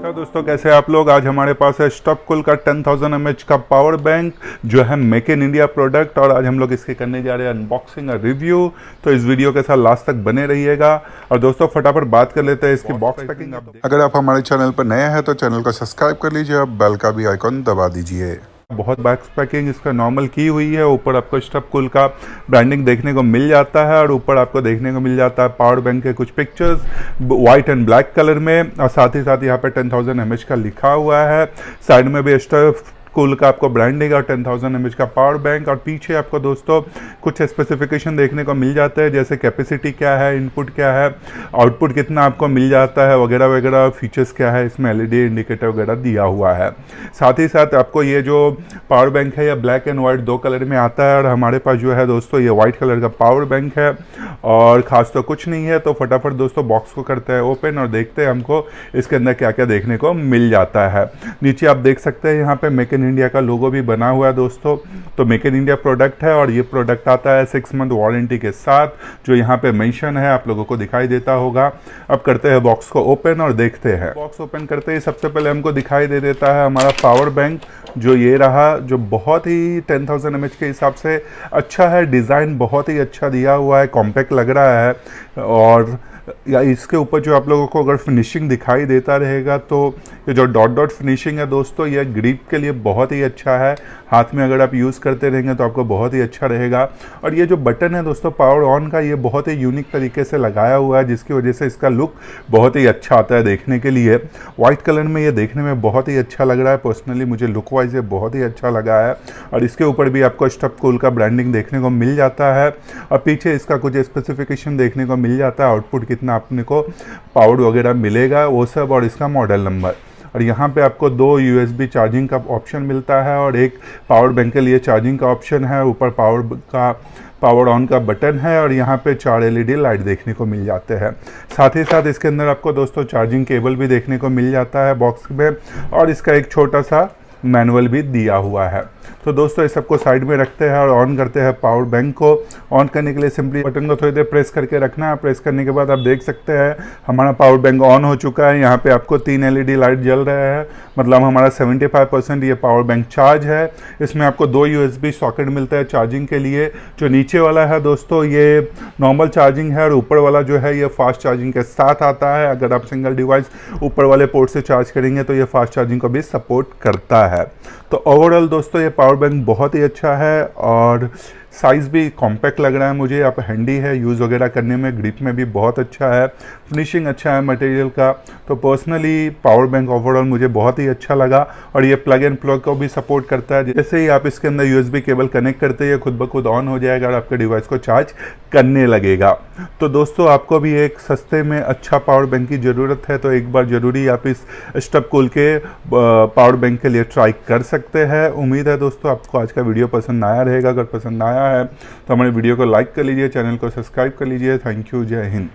नमस्कार दोस्तों, कैसे हैं आप लोग। आज हमारे पास है स्टफकूल का 10,000 mAh का पावर बैंक जो है मेक इन इंडिया प्रोडक्ट, और आज हम लोग इसके करने जा रहे हैं अनबॉक्सिंग और रिव्यू। तो इस वीडियो के साथ लास्ट तक बने रहिएगा। और दोस्तों फटाफट बात कर लेते हैं इसकी बॉक्स पैकिंग। अगर आप हमारे चैनल पर नए हैं तो चैनल को सब्सक्राइब कर लीजिए और बेल का भी आइकॉन दबा दीजिए। बहुत बॉक्स पैकिंग इसका नॉर्मल की हुई है। ऊपर आपको स्टफकूल का ब्रांडिंग देखने को मिल जाता है और ऊपर आपको देखने को मिल जाता है पावर बैंक के कुछ pictures white and black colour में, और साथ ही साथ यहाँ पे 10,000 mAh का लिखा हुआ है। साइड में भी स्टफकूल का आपको ब्रांडिंग और 10,000 mAh का पावर बैंक, और पीछे आपको दोस्तों कुछ स्पेसिफिकेशन देखने को मिल जाता है, जैसे कैपेसिटी क्या है, इनपुट क्या है, आउटपुट कितना आपको मिल जाता है वगैरह वगैरह, फीचर्स क्या है, इसमें एलईडी इंडिकेटर वगैरह दिया हुआ है। साथ ही साथ आपको ये जो पावर बैंक है ये ब्लैक एंड वाइट दो कलर में आता है, और हमारे पास जो है दोस्तों ये वाइट कलर का पावर बैंक है, और ख़ास तो कुछ नहीं है। तो फटाफट दोस्तों बॉक्स को करते हैं ओपन और देखते हैं हमको इसके अंदर क्या क्या देखने को मिल जाता है। नीचे आप देख सकते हैं यहाँ पे मेक इन इंडिया का लोगो भी बना हुआ है दोस्तों। तो मेक इन इंडिया प्रोडक्ट है और ये प्रोडक्ट आता है 6 मंथ वारंटी के साथ, जो यहाँ पे मेंशन है, आप लोगों को दिखाई देता होगा। अब करते हैं बॉक्स को ओपन और देखते हैं। बॉक्स ओपन करते ही सबसे पहले हमको दिखाई दे देता है हमारा पावर बैंक, जो ये रहा, जो बहुत ही 10,000 mAh के हिसाब से अच्छा है। डिज़ाइन बहुत ही अच्छा दिया हुआ है, कॉम्पैक्ट लग रहा है। और या इसके ऊपर जो आप लोगों को अगर फिनिशिंग दिखाई देता रहेगा तो ये जो डॉट डॉट फिनिशिंग है दोस्तों, ये ग्रिप के लिए बहुत ही अच्छा है। हाथ में अगर आप यूज़ करते रहेंगे तो आपको बहुत ही अच्छा रहेगा। और ये जो बटन है दोस्तों पावर ऑन का, ये बहुत ही यूनिक तरीके से लगाया हुआ है, जिसकी वजह से इसका लुक बहुत ही अच्छा आता है देखने के लिए। वाइट कलर में ये देखने में बहुत ही अच्छा लग रहा है। पर्सनली मुझे लुक वाइज ये बहुत ही अच्छा लगा है। और इसके ऊपर भी आपको स्टफकूल का ब्रांडिंग देखने को मिल जाता है, और पीछे इसका कुछ स्पेसिफिकेशन देखने को मिल जाता है, आउटपुट कितना अपने को पावर वगैरह मिलेगा वो सब, और इसका मॉडल नंबर। और यहाँ पे आपको 2 USB चार्जिंग का ऑप्शन मिलता है और एक पावर बैंक के लिए चार्जिंग का ऑप्शन है। ऊपर पावर ऑन का बटन है, और यहाँ पे 4 LED लाइट देखने को मिल जाते हैं। साथ ही साथ इसके अंदर आपको दोस्तों चार्जिंग केबल भी देखने को मिल जाता है बॉक्स में, और इसका एक छोटा सा मैनुअल भी दिया हुआ है। तो दोस्तों इस सबको साइड में रखते हैं और ऑन करते हैं पावर बैंक को। ऑन करने के लिए सिंपली बटन को थोड़ी देर प्रेस करके रखना है। प्रेस करने के बाद आप देख सकते हैं हमारा पावर बैंक ऑन हो चुका है। यहाँ पे आपको 3 LED लाइट जल रहे हैं, मतलब हमारा 75% ये पावर बैंक चार्ज है। इसमें आपको 2 USB सॉकेट मिलता है चार्जिंग के लिए। जो नीचे वाला है दोस्तों ये नॉर्मल चार्जिंग है, और ऊपर वाला जो है ये फास्ट चार्जिंग के साथ आता है। अगर आप सिंगल डिवाइस ऊपर वाले पोर्ट से चार्ज करेंगे तो ये फास्ट चार्जिंग को भी सपोर्ट करता है। तो ओवरऑल दोस्तों ये पावर बैंक बहुत ही अच्छा है, और साइज़ भी कॉम्पैक्ट लग रहा है मुझे। आप हैंडी है, यूज़ वगैरह करने में, ग्रिप में भी बहुत अच्छा है, फिनिशिंग अच्छा है मटेरियल का। तो पर्सनली पावर बैंक ओवरऑल मुझे बहुत ही अच्छा लगा। और ये प्लग एंड प्लग को भी सपोर्ट करता है। जैसे ही आप इसके अंदर USB केबल कनेक्ट करते हैं खुद ब खुद ऑन हो जाएगा और आपके डिवाइस को चार्ज करने लगेगा। तो दोस्तों आपको भी एक सस्ते में अच्छा पावर बैंक की ज़रूरत है तो एक बार ज़रूरी आप इस स्टफकूल के पावर बैंक के लिए ट्राई कर सकते हैं। उम्मीद है दोस्तों आपको आज का वीडियो पसंद आया रहेगा। अगर पसंद आया है तो हमारे वीडियो को लाइक कर लीजिए, चैनल को सब्सक्राइब कर लीजिए। थैंक यू, जय हिंद।